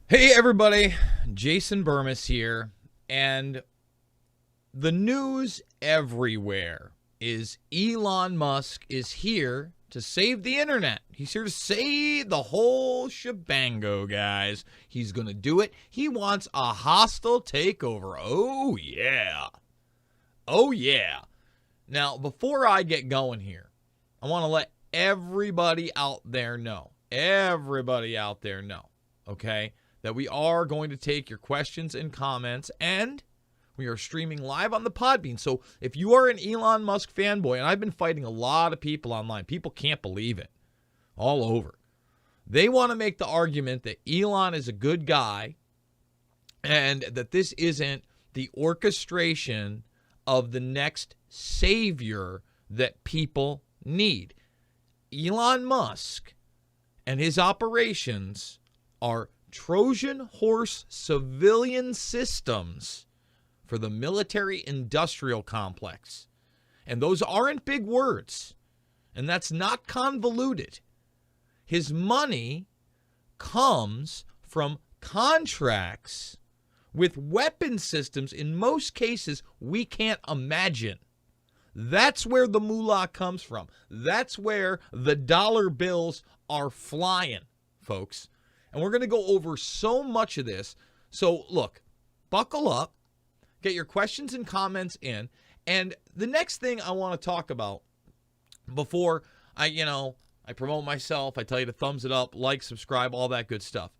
Hey everybody, Jason Bermas here, and the news everywhere is Elon Musk is here to save the internet. He's here to save the whole shebango, guys. He's going to do it. He wants a hostile takeover. Oh yeah. Oh yeah. Now, before I get going here, I want to let everybody out there know, okay, that we are going to take your questions and comments, and we are streaming live on the Podbean. So if you are an Elon Musk fanboy, and I've been fighting a lot of people online, people can't believe it, all over. They want to make the argument that Elon is a good guy and that this isn't the orchestration of the next savior that people need. Elon Musk and his operations are Trojan horse civilian systems for the military-industrial complex. And those aren't big words. And that's not convoluted. His money comes from contracts with weapon systems, in most cases, we can't imagine. That's where the moolah comes from. That's where the dollar bills are flying, folks. And we're going to go over so much of this. So, look, buckle up, get your questions and comments in. And the next thing I want to talk about before I promote myself, I tell you to thumbs it up, like, subscribe, all that good stuff,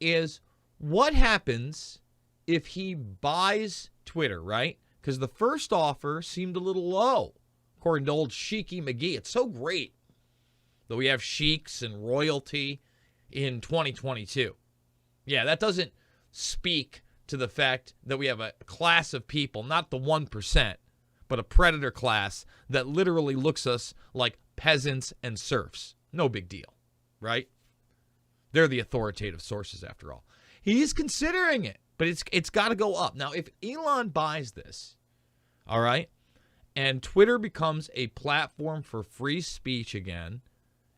is what happens if he buys Twitter, right? Because the first offer seemed a little low, according to old Sheiky McGee. It's so great that we have sheiks and royalty in 2022. Yeah, that doesn't speak to the fact that we have a class of people, not the 1%, but a predator class that literally looks us like peasants and serfs. No big deal, right? They're the authoritative sources after all. He's considering it, but it's got to go up. Now, if Elon buys this, all right, and Twitter becomes a platform for free speech again,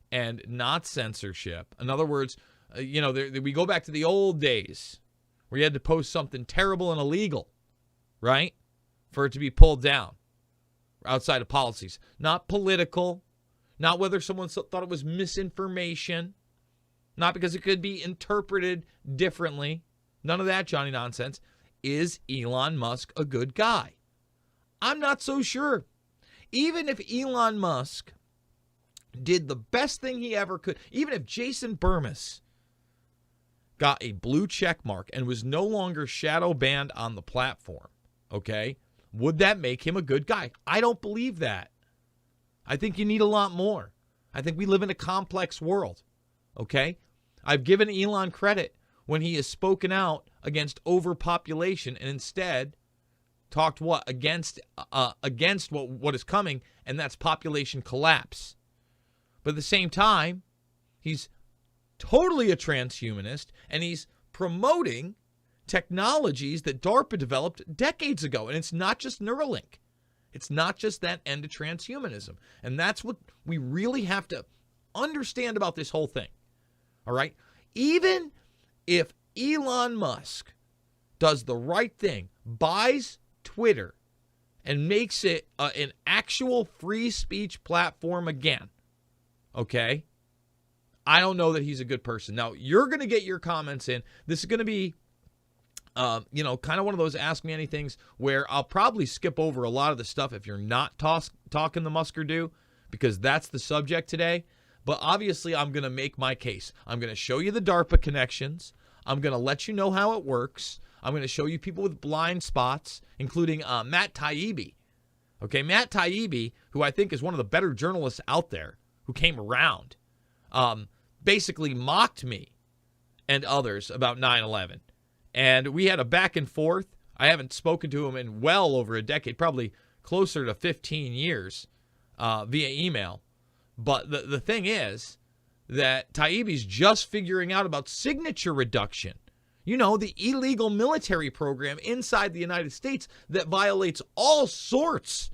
and not censorship. In other words, we go back to the old days where you had to post something terrible and illegal, right, for it to be pulled down outside of policies. Not political, not whether someone thought it was misinformation, not because it could be interpreted differently. None of that Johnny nonsense. Is Elon Musk a good guy? I'm not so sure. Even if Elon Musk did the best thing he ever could, even if Jason Bermas got a blue check mark and was no longer shadow banned on the platform, okay, would that make him a good guy? I don't believe that. I think you need a lot more. I think we live in a complex world, okay? I've given Elon credit when he has spoken out against overpopulation and instead talked against what is coming, and that's population collapse. But at the same time, he's totally a transhumanist, and he's promoting technologies that DARPA developed decades ago. And it's not just Neuralink. It's not just that end of transhumanism. And that's what we really have to understand about this whole thing. All right? Even if Elon Musk does the right thing, buys Twitter, and makes it an actual free speech platform again, okay, I don't know that he's a good person. Now, you're going to get your comments in. This is going to be, kind of one of those Ask Me Anythings where I'll probably skip over a lot of the stuff if you're not talking the Muskeer do, because that's the subject today. But obviously, I'm going to make my case. I'm going to show you the DARPA connections. I'm going to let you know how it works. I'm going to show you people with blind spots, including Matt Taibbi. Okay, Matt Taibbi, who I think is one of the better journalists out there, who came around, basically mocked me and others about 9/11. And we had a back and forth. I haven't spoken to him in well over a decade, probably closer to 15 years via email. But the thing is that Taibbi's just figuring out about signature reduction. You know, the illegal military program inside the United States that violates all sorts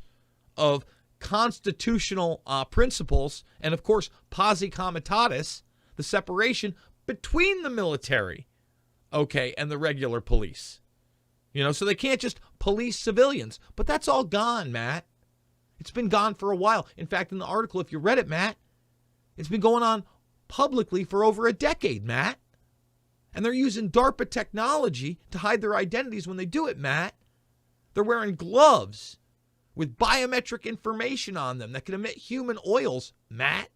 of constitutional principles, and of course, posse comitatus, the separation between the military okay, and the regular police. So they can't just police civilians. But that's all gone, Matt. It's been gone for a while. In fact, in the article, if you read it, Matt, it's been going on publicly for over a decade, Matt. And they're using DARPA technology to hide their identities when they do it, Matt. They're wearing gloves with biometric information on them that can emit human oils, Matt.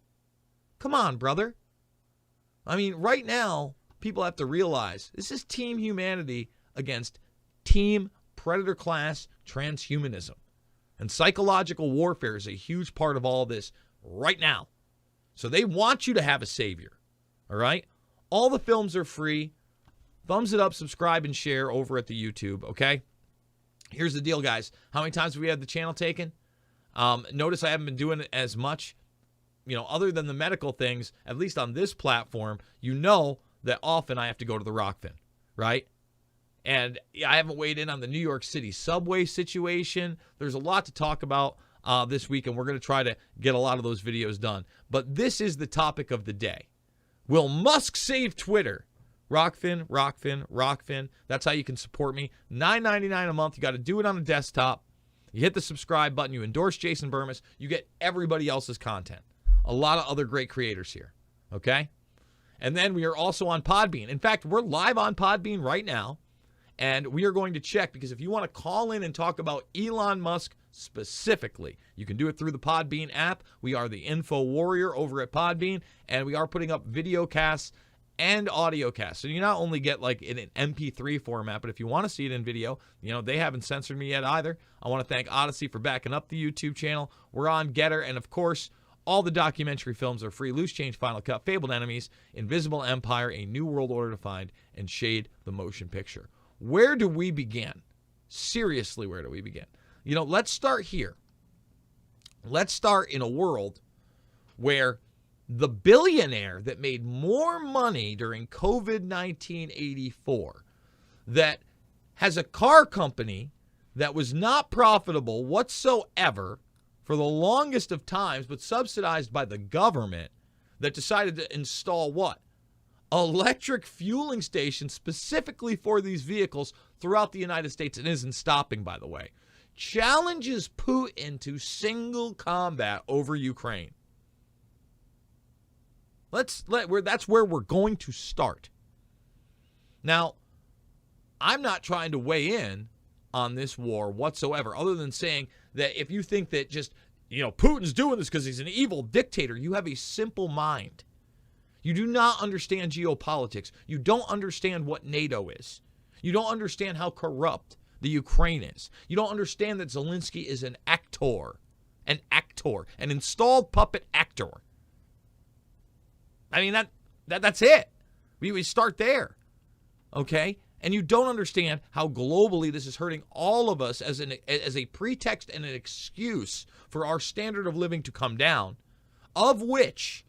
Come on, brother. I mean, right now, people have to realize this is team humanity against team predator class transhumanism. And psychological warfare is a huge part of all this right now. So they want you to have a savior. All right? All the films are free. Thumbs it up, subscribe, and share over at the YouTube, okay? Here's the deal, guys. How many times have we had the channel taken? Notice I haven't been doing it as much. Other than the medical things, at least on this platform, that often I have to go to the Rockfin, right? And I haven't weighed in on the New York City subway situation. There's a lot to talk about this week, and we're going to try to get a lot of those videos done. But this is the topic of the day. Will Musk save Twitter? Rockfin, Rockfin, Rockfin. That's how you can support me. $9.99 a month. You got to do it on a desktop. You hit the subscribe button. You endorse Jason Bermas. You get everybody else's content. A lot of other great creators here. Okay? And then we are also on Podbean. In fact, we're live on Podbean right now. And we are going to check, because if you want to call in and talk about Elon Musk specifically, you can do it through the Podbean app. We are the Info Warrior over at Podbean, and we are putting up video casts and audio casts. So you not only get like in an MP3 format, but if you want to see it in video, they haven't censored me yet either. I want to thank Odyssey for backing up the YouTube channel. We're on Getter, and of course, all the documentary films are free. Loose Change, Final Cut, Fabled Enemies, Invisible Empire, A New World Order to Find, and Shade, the motion picture. Where do we begin? Seriously, where do we begin? Let's start here. Let's start in a world where the billionaire that made more money during COVID-19 84, that has a car company that was not profitable whatsoever for the longest of times, but subsidized by the government, that decided to install what? Electric fueling stations specifically for these vehicles throughout the United States, and isn't stopping, by the way. Challenges Putin to single combat over Ukraine. That's where we're going to start. Now, I'm not trying to weigh in on this war whatsoever, other than saying that if you think that just, Putin's doing this because he's an evil dictator, you have a simple mind. You do not understand geopolitics. You don't understand what NATO is. You don't understand how corrupt the Ukraine is. You don't understand that Zelensky is an actor, an installed puppet actor. I mean, that's it. We start there, okay? And you don't understand how globally this is hurting all of us as a pretext and an excuse for our standard of living to come down, of which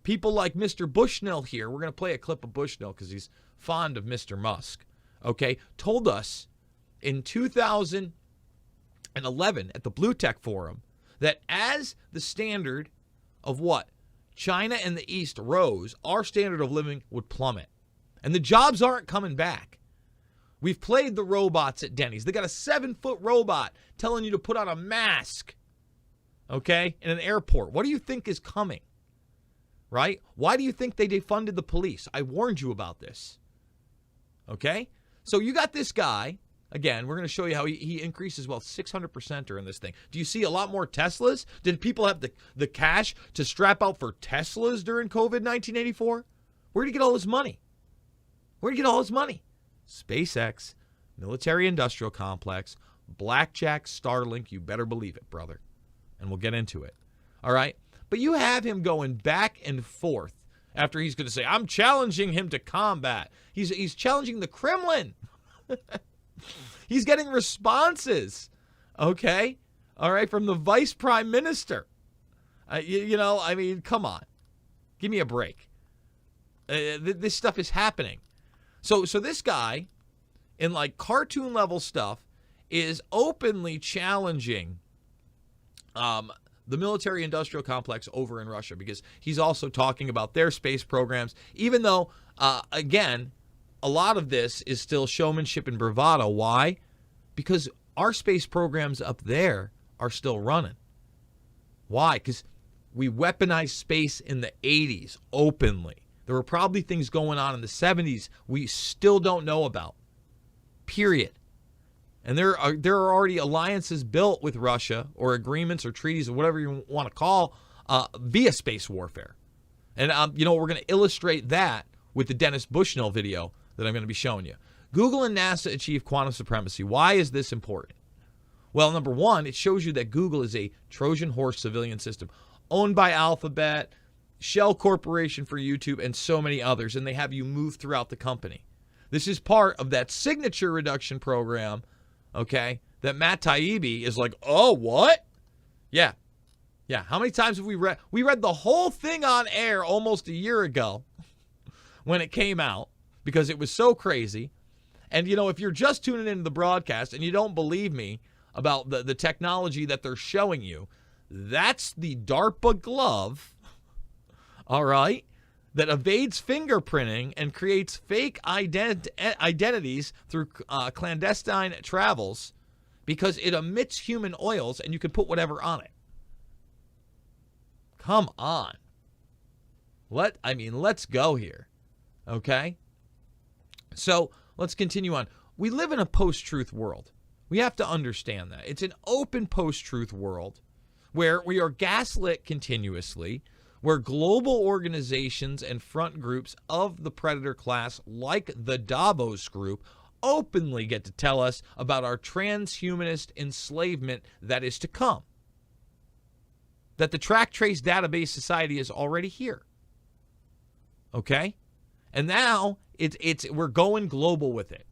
people like Mr. Bushnell here, we're going to play a clip of Bushnell because he's fond of Mr. Musk, okay, told us in 2011 at the Blue Tech Forum that as the standard of what? China and the East rose, our standard of living would plummet. And the jobs aren't coming back. We've played the robots at Denny's. They got a 7-foot robot telling you to put on a mask, okay, in an airport. What do you think is coming? Right? Why do you think they defunded the police? I warned you about this. Okay? So you got this guy. Again, we're going to show you how he increases wealth 600% during this thing. Do you see a lot more Teslas? Did people have the cash to strap out for Teslas during COVID-19 84? Where did he get all his money? Where did he get all his money? SpaceX, military-industrial complex, blackjack, Starlink, you better believe it, brother. And we'll get into it. All right? But you have him going back and forth after he's going to say, I'm challenging him to combat. He's challenging the Kremlin. He's getting responses, okay? All right, from the vice prime minister. I mean, come on. Give me a break. This stuff is happening. So this guy, in like cartoon level stuff, is openly challenging the military-industrial complex over in Russia, because he's also talking about their space programs, even though, again, a lot of this is still showmanship and bravado. Why? Because our space programs up there are still running. Why? Because we weaponized space in the 80s openly. There were probably things going on in the 70s we still don't know about. Period. And there are already alliances built with Russia, or agreements or treaties or whatever you want to call, via space warfare. And we're going to illustrate that with the Dennis Bushnell video that I'm going to be showing you. Google and NASA achieve quantum supremacy. Why is this important? Well, number one, it shows you that Google is a Trojan horse civilian system owned by Alphabet, Shell Corporation for YouTube, and so many others, and they have you move throughout the company. This is part of that signature reduction program, okay, that Matt Taibbi is like, oh, what? Yeah. How many times have we read? We read the whole thing on air almost a year ago when it came out because it was so crazy. And, if you're just tuning into the broadcast and you don't believe me about the technology that they're showing you, that's the DARPA glove, all right, that evades fingerprinting and creates fake identities through clandestine travels because it emits human oils and you can put whatever on it. Come on. Let's go here, okay? So let's continue on. We live in a post-truth world. We have to understand that. It's an open post-truth world where we are gaslit continuously, where global organizations and front groups of the predator class, like the Davos group, openly get to tell us about our transhumanist enslavement that is to come. That the track trace database society is already here. Okay? And now we're going global with it.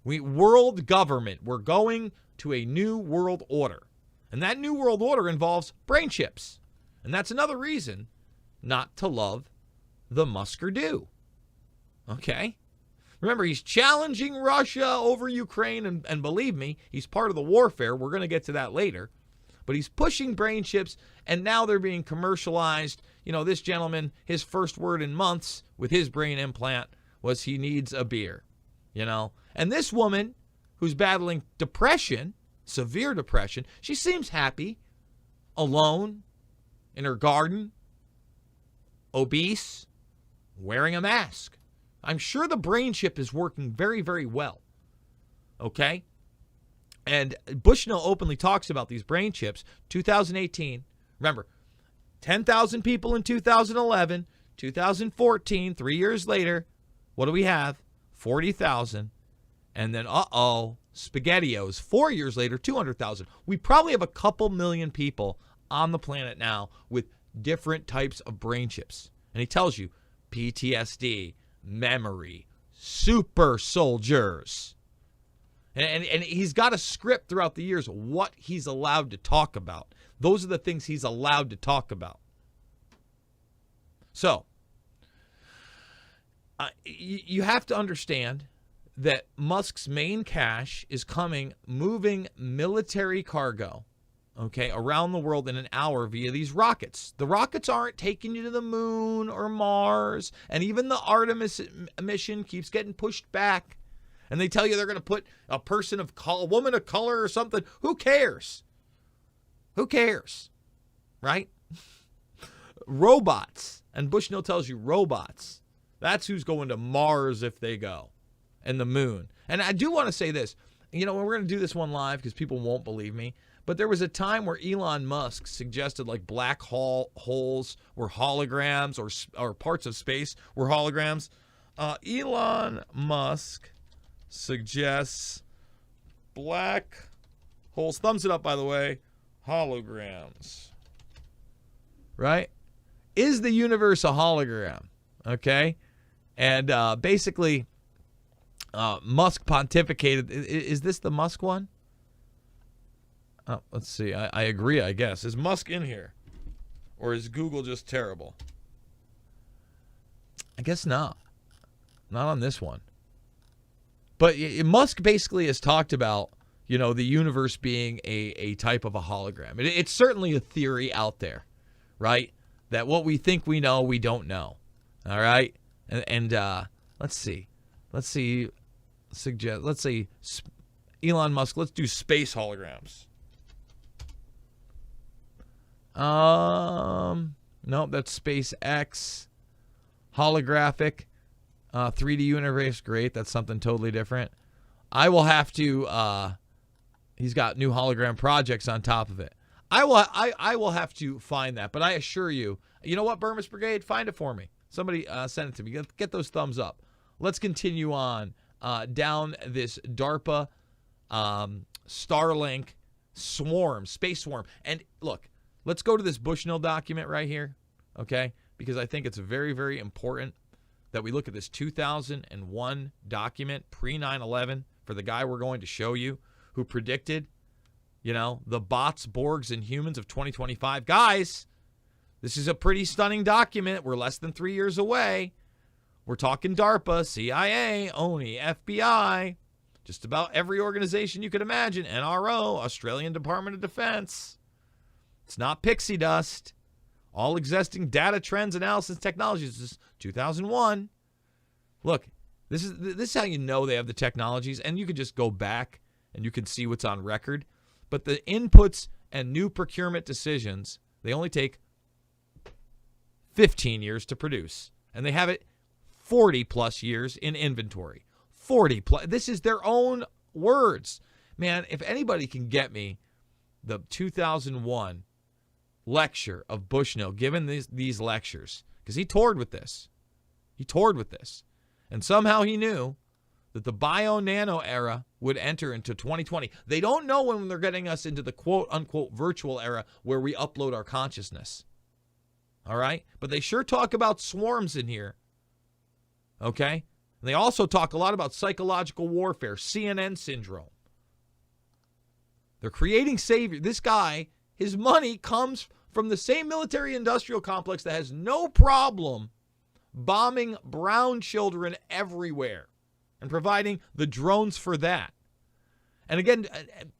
World government, we're going to a new world order. And that new world order involves brain chips. And that's another reason not to love the Muskeer do. Okay? Remember, he's challenging Russia over Ukraine, and believe me, he's part of the warfare. We're going to get to that later. But he's pushing brain chips, and now they're being commercialized. This gentleman, his first word in months with his brain implant was he needs a beer. And this woman who's battling depression, severe depression, she seems happy, alone, in her garden, obese, wearing a mask. I'm sure the brain chip is working very, very well. Okay? And Bushnell openly talks about these brain chips. 2018, remember, 10,000 people in 2011, 2014, 3 years later, what do we have? 40,000. And then, SpaghettiOs, 4 years later, 200,000. We probably have a couple million people on the planet now with different types of brain chips. And he tells you PTSD, memory, super soldiers. And he's got a script throughout the years of what he's allowed to talk about. Those are the things he's allowed to talk about. So, you have to understand that Musk's main cache is moving military cargo, okay, around the world in an hour via these rockets. The rockets aren't taking you to the moon or Mars, and even the Artemis mission keeps getting pushed back. And they tell you they're going to put a woman of color or something. Who cares? Who cares? Right? Robots. And Bushnell tells you robots. That's who's going to Mars if they go. And the moon. And I do want to say this. We're going to do this one live because people won't believe me. But there was a time where Elon Musk suggested like black holes were holograms or parts of space were holograms. Elon Musk suggests black holes, thumbs it up by the way, holograms, right? Is the universe a hologram? Okay? And basically, Musk pontificated. Is this the Musk one? Oh, let's see. I agree, I guess. Is Musk in here? Or is Google just terrible? I guess not. Not on this one. But Musk basically has talked about, the universe being a type of a hologram. It's certainly a theory out there, right? That what we think we know, we don't know. All right? And let's see. let's see, Elon Musk, let's do space holograms. Nope, that's SpaceX. Holographic. 3D universe, great. That's something totally different. I will have to, he's got new hologram projects on top of it. I will have to find that, but I assure you, you know what, Bermas Brigade? Find it for me. Somebody send it to me. Get those thumbs up. Let's continue on down this DARPA Starlink swarm, space swarm. And look, let's go to this Bushnell document right here, okay? Because I think it's very, very important that we look at this 2001 document, pre-9/11, for the guy we're going to show you, who predicted, the bots, Borgs, and humans of 2025. Guys, this is a pretty stunning document. We're less than 3 years away. We're talking DARPA, CIA, ONI, FBI, just about every organization you could imagine, NRO, Australian Department of Defense. It's not pixie dust. All existing data, trends, analysis, technologies. This is 2001. Look, this is how you know they have the technologies, and you can just go back and you can see what's on record. But the inputs and new procurement decisions, they only take 15 years to produce, and they have it 40 plus years in inventory. 40 plus. This is their own words. Man, if anybody can get me the 2001 lecture of Bushnell, given these lectures, because he toured with this. And somehow he knew that the bio-nano era would enter into 2020. They don't know when they're getting us into the quote-unquote virtual era where we upload our consciousness. All right? But they sure talk about swarms in here. Okay? And they also talk a lot about psychological warfare, CNN syndrome. They're creating savior. This guy, his money comes from the same military-industrial complex that has no problem bombing brown children everywhere and providing the drones for that. And again,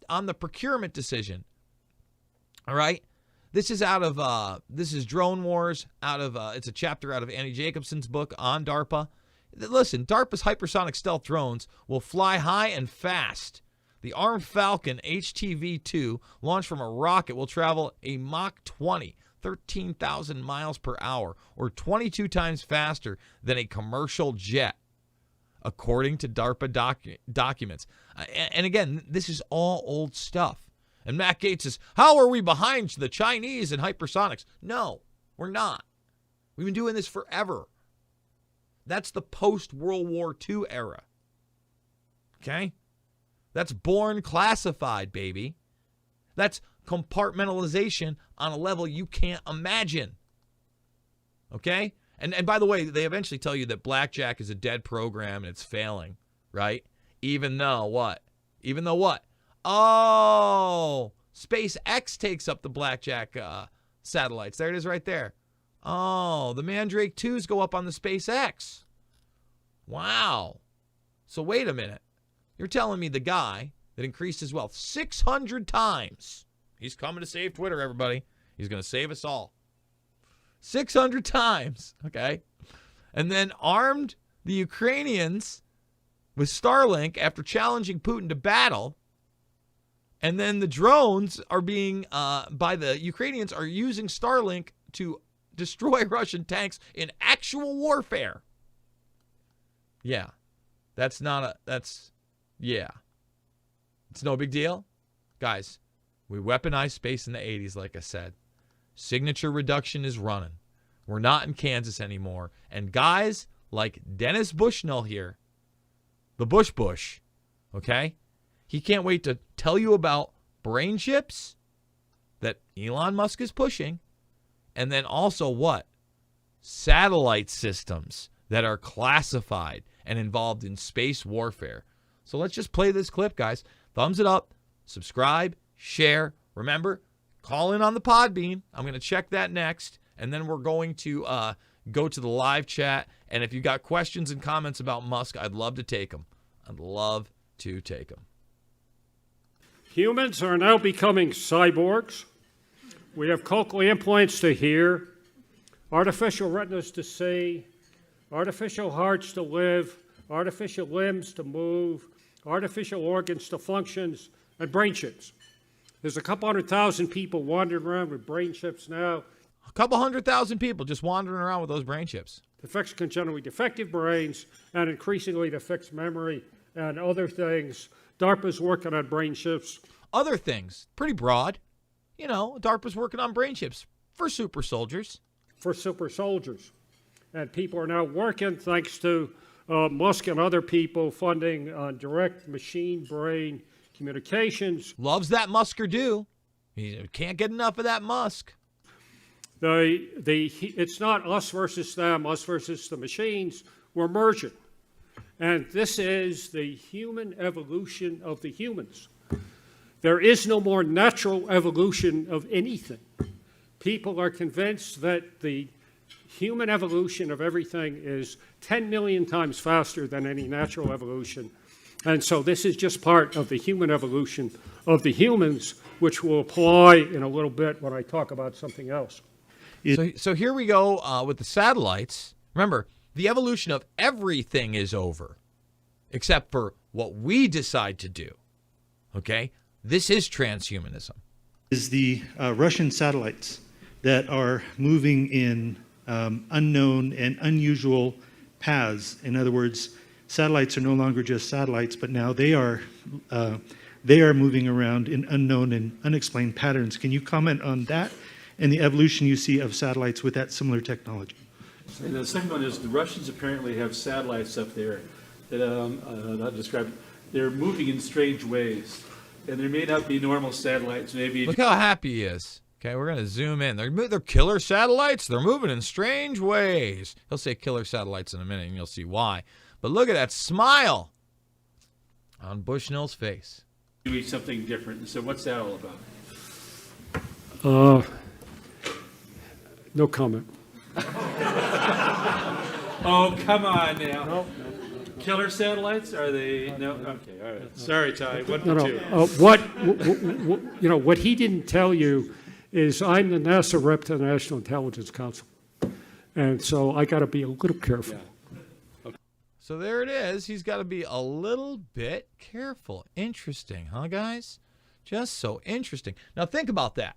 on the procurement decision, all right, this is this is Drone Wars, it's a chapter out of Annie Jacobson's book on DARPA. Listen, DARPA's hypersonic stealth drones will fly high and fast. The armed Falcon HTV-2, launched from a rocket, will travel a Mach 20, 13,000 miles per hour, or 22 times faster than a commercial jet, according to DARPA documents. And again, this is all old stuff. And Matt Gaetz says, how are we behind the Chinese in hypersonics? No, we're not. We've been doing this forever. That's the post-World War II era. Okay? That's born classified, baby. That's compartmentalization on a level you can't imagine. Okay? And by the way, they eventually tell you that Blackjack is a dead program and it's failing, right? Even though what? Oh, SpaceX takes up the Blackjack satellites. There it is right there. Oh, the Mandrake 2s go up on the SpaceX. Wow. So wait a minute. You're telling me the guy that increased his wealth 600 times, he's coming to save Twitter, everybody. He's going to save us all. 600 times, okay? And then armed the Ukrainians with Starlink after challenging Putin to battle. And then the drones are being, by the Ukrainians, are using Starlink to destroy Russian tanks in actual warfare. Yeah. It's no big deal. Guys, we weaponized space in the 80s, like I said. Signature reduction is running. We're not in Kansas anymore. And guys like Dennis Bushnell here, the Bush, okay? He can't wait to tell you about brain chips that Elon Musk is pushing. And then also what? Satellite systems that are classified and involved in space warfare. So let's just play this clip, guys. Thumbs it up, subscribe, share. Remember, call in on the Podbean. I'm going to check that next. And then we're going to go to the live chat. And if you got questions and comments about Musk, I'd love to take them. Humans are now becoming cyborgs. We have cochlear implants to hear, artificial retinas to see, artificial hearts to live, artificial limbs to move, artificial organs to functions, and brain chips. There's a couple 100,000 people wandering around with brain chips now. A couple 100,000 people just wandering around with those brain chips. To fix congenitally defective brains and increasingly to fix memory and other things. DARPA's working on brain chips. Other things, pretty broad. You know, DARPA's working on brain chips for super soldiers. For super soldiers. And people are now working, thanks to Musk and other people, funding on direct machine-brain communications. Loves that Musker do. He can't get enough of that Musk. It's not us versus them, us versus the machines. We're merging. And this is the human evolution of the humans. There is no more natural evolution of anything. People are convinced that the human evolution of everything is 10 million times faster than any natural evolution. And so this is just part of the human evolution of the humans, which will apply in a little bit when I talk about something else. So here we go with the satellites. Remember, the evolution of everything is over, except for what we decide to do. Okay? This is transhumanism. Is the Russian satellites that are moving in unknown and unusual paths. In other words, satellites are no longer just satellites, but now they are moving around in unknown and unexplained patterns. Can you comment on that and the evolution you see of satellites with that similar technology? And the second one is the Russians apparently have satellites up there that I'll describe. They're moving in strange ways, and there may not be normal satellites. Maybe look how happy he is. Okay, we're gonna zoom in. They're killer satellites. They're moving in strange ways. He'll say killer satellites in a minute, and you'll see why. But look at that smile on Bushnell's face. doing something different. So what's that all about? No comment. Oh, come on now. No. Killer satellites? Are they? No? Okay, all right. Sorry, Ty. What No, two? What he didn't tell you is I'm the NASA rep to the National Intelligence Council. And so I got to be a little careful. Yeah. So there it is. He's got to be a little bit careful. Interesting, huh, guys? Just so interesting. Now think about that.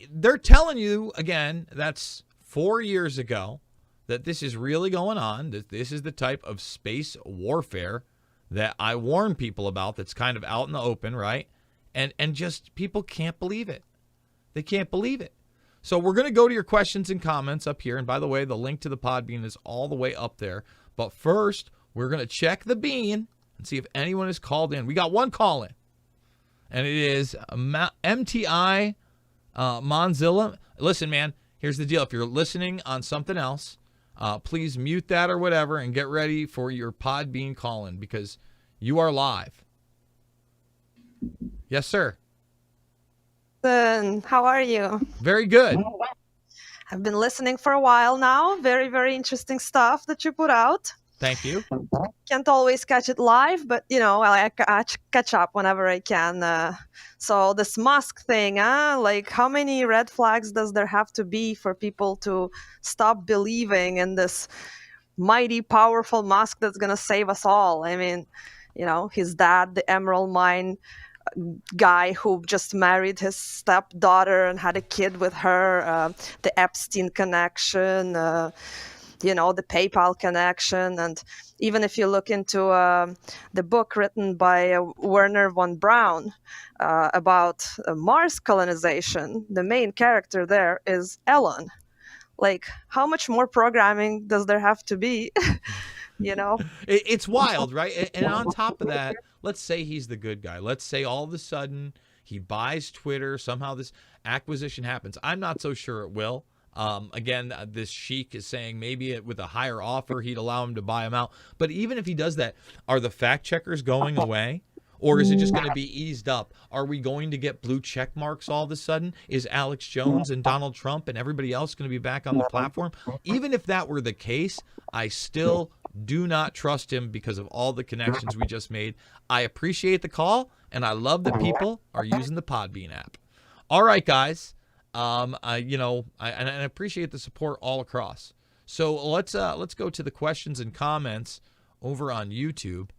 They're telling you, again, that's 4 years ago, that this is really going on, that this is the type of space warfare that I warn people about that's kind of out in the open, right? And just people can't believe it. They can't believe it. So we're going to go to your questions and comments up here. And by the way, the link to the Podbean is all the way up there. But first, we're going to check the bean and see if anyone has called in. We got one call in, and it is MTI Monzilla. Listen, man, here's the deal. If you're listening on something else, please mute that or whatever and get ready for your Podbean call-in because you are live. Yes, sir. How are you? Very good. I've been listening for a while now. Very, very interesting stuff that you put out. Thank you. Can't always catch it live, but, I catch up whenever I can. So this Musk thing, like how many red flags does there have to be for people to stop believing in this mighty, powerful Musk that's going to save us all? I mean, his dad, the Emerald Mine guy who just married his stepdaughter and had a kid with her, the Epstein connection, the PayPal connection. And even if you look into the book written by Werner von Braun about Mars colonization, the main character there is Elon. Like, how much more programming does there have to be? It's wild, right? And on top of that, let's say he's the good guy. Let's say all of a sudden he buys Twitter. Somehow this acquisition happens. I'm not so sure it will. Again, this sheik is saying maybe with a higher offer, he'd allow him to buy him out. But even if he does that, are the fact checkers going away? Or is it just going to be eased up? Are we going to get blue check marks all of a sudden? Is Alex Jones and Donald Trump and everybody else going to be back on the platform? Even if that were the case, I still do not trust him because of all the connections we just made. I appreciate the call, and I love that people are using the Podbean app. All right, guys. I appreciate the support all across. So let's go to the questions and comments over on YouTube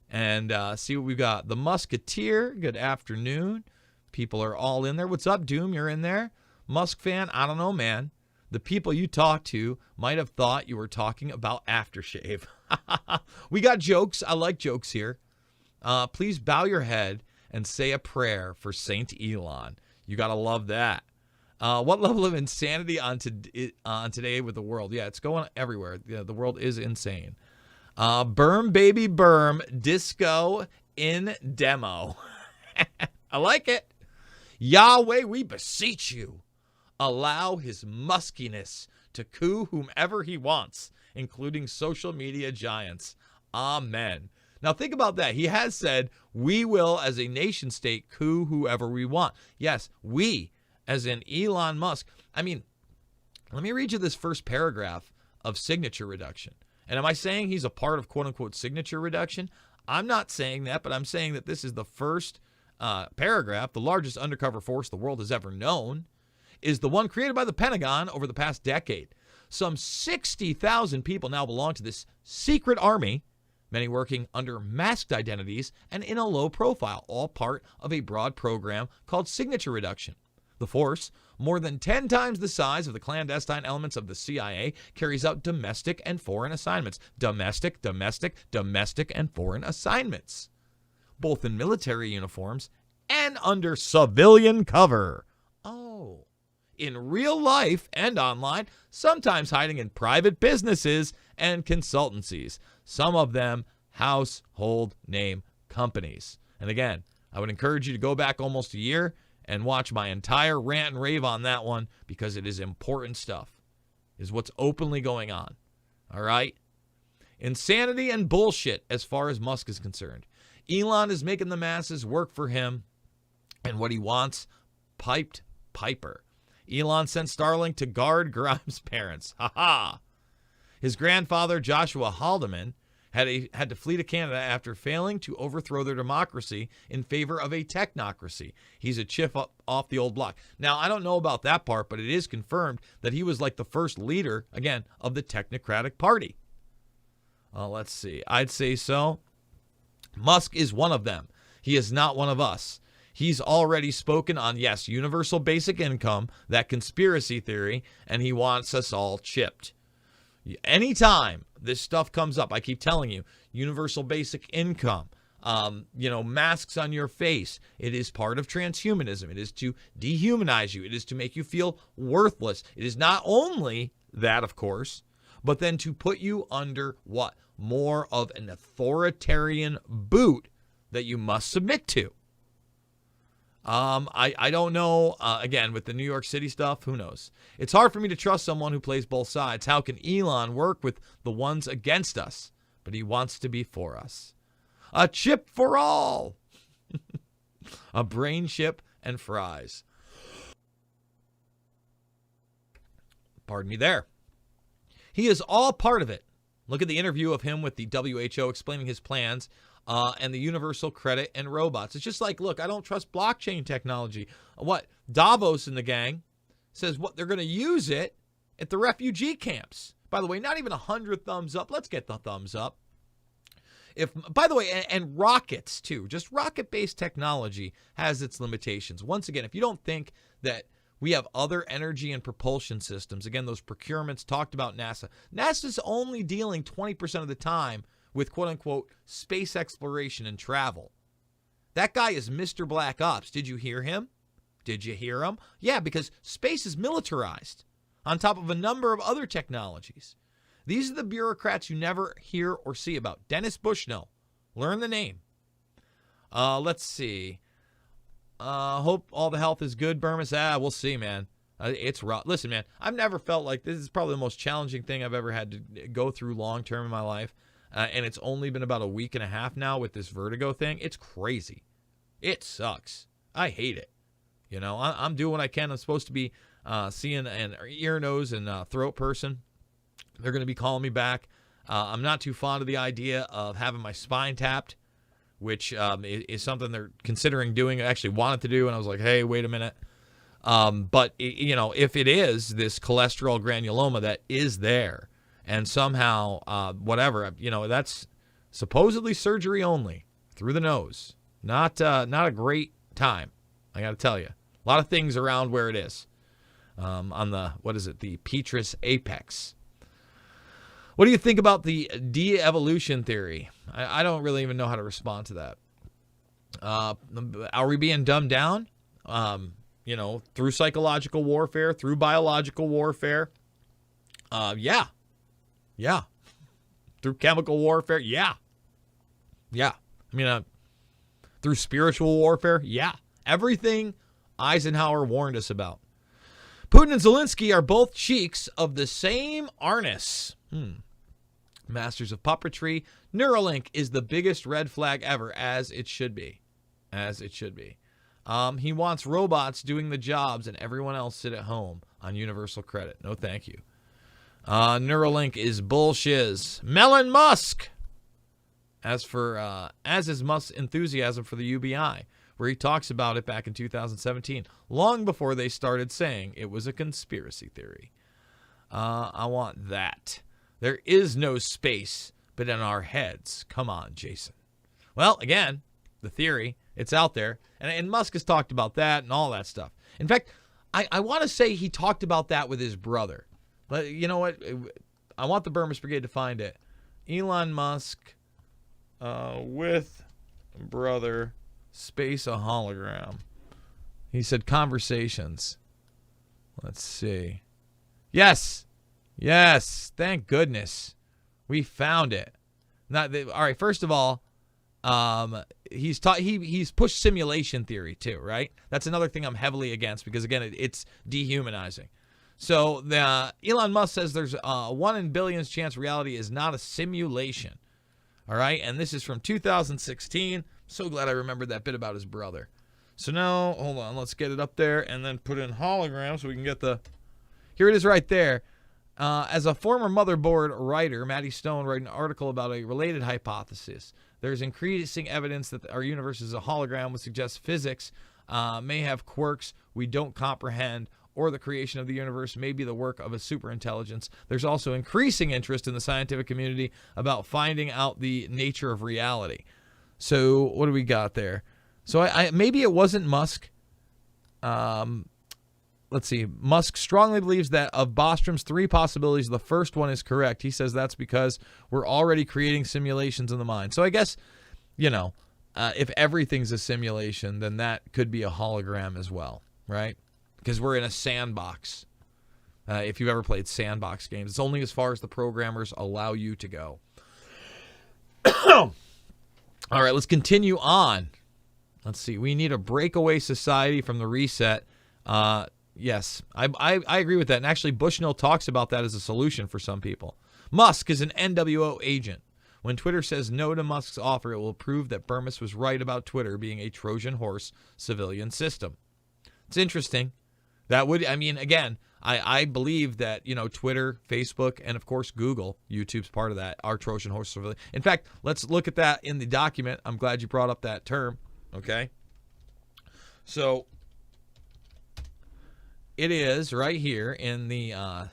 and see what we've got. The Musketeer, good afternoon. People are all in there. What's up, Doom? You're in there. Musk fan, I don't know, man. The people you talked to might have thought you were talking about aftershave. We got jokes. I like jokes here. Please bow your head and say a prayer for Saint Elon. You got to love that. What level of insanity on today with the world? Yeah, it's going everywhere. Yeah, the world is insane. Berm, baby, berm. Disco in demo. I like it. Yahweh, we beseech you. Allow his muskiness to coup whomever he wants, including social media giants. Amen. Now think about that. He has said, we will, as a nation state, coup whoever we want. Yes, we, as in Elon Musk. I mean, let me read you this first paragraph of signature reduction. And am I saying he's a part of quote-unquote signature reduction? I'm not saying that, but I'm saying that this is the first paragraph. The largest undercover force the world has ever known is the one created by the Pentagon over the past decade. Some 60,000 people now belong to this secret army, many working under masked identities and in a low profile, all part of a broad program called signature reduction. The force, more than 10 times the size of the clandestine elements of the CIA, carries out domestic and foreign assignments. Domestic, and foreign assignments, both in military uniforms and under civilian cover. Oh, in real life and online, sometimes hiding in private businesses and consultancies, some of them household name companies. And again, I would encourage you to go back almost a year and watch my entire rant and rave on that one, because it is important stuff, is what's openly going on. All right? Insanity and bullshit as far as Musk is concerned. Elon is making the masses work for him, and what he wants, piped piper. Elon sent Starlink to guard Grimes' parents. Ha ha! His grandfather, Joshua Haldeman, had to flee to Canada after failing to overthrow their democracy in favor of a technocracy. He's a chip off the old block. Now, I don't know about that part, but it is confirmed that he was like the first leader, again, of the technocratic party. Let's see. I'd say so. Musk is one of them. He is not one of us. He's already spoken on, yes, universal basic income, that conspiracy theory, and he wants us all chipped. Anytime this stuff comes up, I keep telling you, universal basic income, masks on your face, it is part of transhumanism. It is to dehumanize you. It is to make you feel worthless. It is not only that, of course, but then to put you under what? More of an authoritarian boot that you must submit to. I don't know. Again, with the New York City stuff, who knows? It's hard for me to trust someone who plays both sides. How can Elon work with the ones against us? But he wants to be for us. A chip for all. A brain chip and fries. Pardon me there. He is all part of it. Look at the interview of him with the WHO explaining his plans and the universal credit and robots. It's just like, look, I don't trust blockchain technology. What? Davos and the gang says what they're going to use it at the refugee camps. By the way, not even 100 thumbs up. Let's get the thumbs up. By the way, and rockets too. Just rocket-based technology has its limitations. Once again, if you don't think that we have other energy and propulsion systems, again, those procurements talked about NASA. NASA's only dealing 20% of the time with quote-unquote space exploration and travel. That guy is Mr. Black Ops. Did you hear him? Did you hear him? Yeah, because space is militarized on top of a number of other technologies. These are the bureaucrats you never hear or see about. Dennis Bushnell. Learn the name. Let's see. Hope all the health is good, Bermas. We'll see, man. It's rough. Listen, man, I've never felt like this is probably the most challenging thing I've ever had to go through long term in my life. And it's only been about a week and a half now with this vertigo thing. It's crazy. It sucks. I hate it. You know, I'm doing what I can. I'm supposed to be seeing an ear, nose, and throat person. They're going to be calling me back. I'm not too fond of the idea of having my spine tapped, which is something they're considering doing. I actually wanted to do, and I was like, hey, wait a minute. But, if it is this cholesterol granuloma that is there, and somehow, whatever, that's supposedly surgery only through the nose. Not a great time, I got to tell you. A lot of things around where it is on the, the Petrus apex. What do you think about the de-evolution theory? I don't really even know how to respond to that. Are we being dumbed down? Through psychological warfare, through biological warfare? Yeah. Through chemical warfare? Yeah. Through spiritual warfare? Yeah. Everything Eisenhower warned us about. Putin and Zelensky are both cheeks of the same harness. Masters of puppetry. Neuralink is the biggest red flag ever, as it should be. He wants robots doing the jobs and everyone else sit at home on universal credit. No, thank you. Neuralink is bullshiz. Elon Musk. As is Musk's enthusiasm for the UBI, where he talks about it back in 2017, long before they started saying it was a conspiracy theory. I want that. There is no space but in our heads. Come on, Jason. Well, again, the theory, it's out there. And Musk has talked about that and all that stuff. In fact, I want to say he talked about that with his brother. But you know what? I want the Bermas Brigade to find it. Elon Musk with brother space a hologram. He said conversations. Let's see. Yes. Thank goodness. We found it. All right, first of all, he's pushed simulation theory too, right? That's another thing I'm heavily against because again, it's dehumanizing. So Elon Musk says there's a 1 in billions chance reality is not a simulation. All right, and this is from 2016. So glad I remembered that bit about his brother. So now, hold on, let's get it up there and then put in hologram so we can get the. Here it is right there. As a former motherboard writer, Maddie Stone wrote an article about a related hypothesis. There's increasing evidence that our universe is a hologram, which suggests physics may have quirks we don't comprehend, or the creation of the universe may be the work of a superintelligence. There's also increasing interest in the scientific community about finding out the nature of reality. So what do we got there? So I maybe it wasn't Musk. Let's see. Musk strongly believes that of Bostrom's 3 possibilities, the first one is correct. He says that's because we're already creating simulations in the mind. So I guess, if everything's a simulation, then that could be a hologram as well, right? Because we're in a sandbox. If you've ever played sandbox games, it's only as far as the programmers allow you to go. All right, let's continue on. Let's see. We need a breakaway society from the reset. Yes, I agree with that. And actually, Bushnell talks about that as a solution for some people. Musk is an NWO agent. When Twitter says no to Musk's offer, it will prove that Bermas was right about Twitter being a Trojan horse civilian system. It's interesting. That would, again, I believe that, Twitter, Facebook, and of course Google, YouTube's part of that, are Trojan horse civilian. In fact, let's look at that in the document. I'm glad you brought up that term. Okay. So it is right here in the,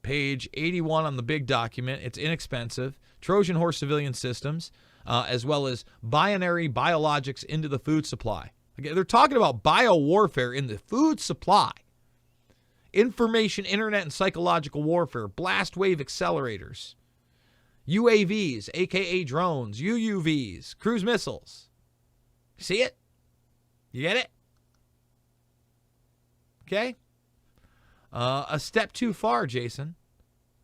page 81 on the big document. It's inexpensive. Trojan horse civilian systems, as well as binary biologics into the food supply. Okay, they're talking about biowarfare in the food supply. Information, internet, and psychological warfare. Blast wave accelerators. UAVs, a.k.a. drones. UUVs. Cruise missiles. See it? You get it? Okay. A step too far, Jason.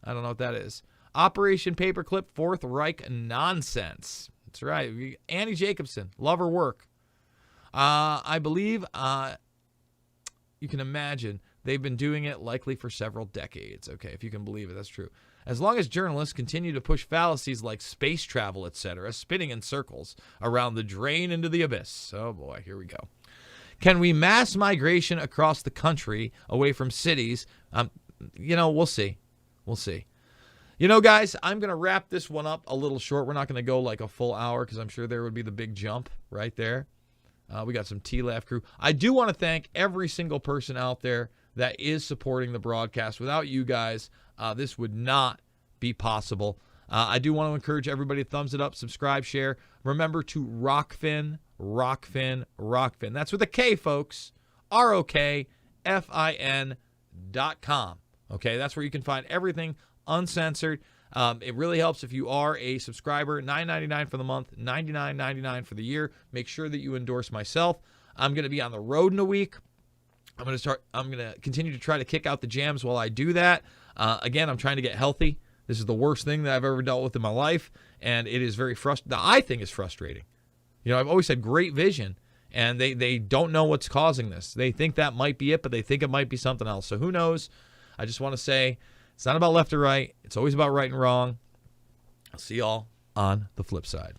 I don't know what that is. Operation Paperclip, Fourth Reich nonsense. That's right. Annie Jacobson. Love her work. I believe you can imagine they've been doing it likely for several decades. Okay, if you can believe it, that's true. As long as journalists continue to push fallacies like space travel, etc., spinning in circles around the drain into the abyss. Oh boy, here we go. Can we mass migration across the country away from cities? We'll see. We'll see. Guys, I'm going to wrap this one up a little short. We're not going to go like a full hour because I'm sure there would be the big jump right there. We got some TLAF crew. I do want to thank every single person out there that is supporting the broadcast. Without you guys, this would not be possible. I do want to encourage everybody to thumbs it up, subscribe, share. Remember to Rockfin. That's with a K, folks. ROKFIN.com. Okay, that's where you can find everything uncensored. It really helps if you are a subscriber. $9.99 for the month, $99.99 for the year. Make sure that you endorse myself. I'm going to be on the road in a week. I'm going to continue to try to kick out the jams while I do that. Again, I'm trying to get healthy. This is the worst thing that I've ever dealt with in my life, and it is very frustrating. I think it's frustrating. You know, I've always had great vision, and they don't know what's causing this. They think that might be it, but they think it might be something else. So who knows? I just want to say it's not about left or right. It's always about right and wrong. I'll see y'all on the flip side.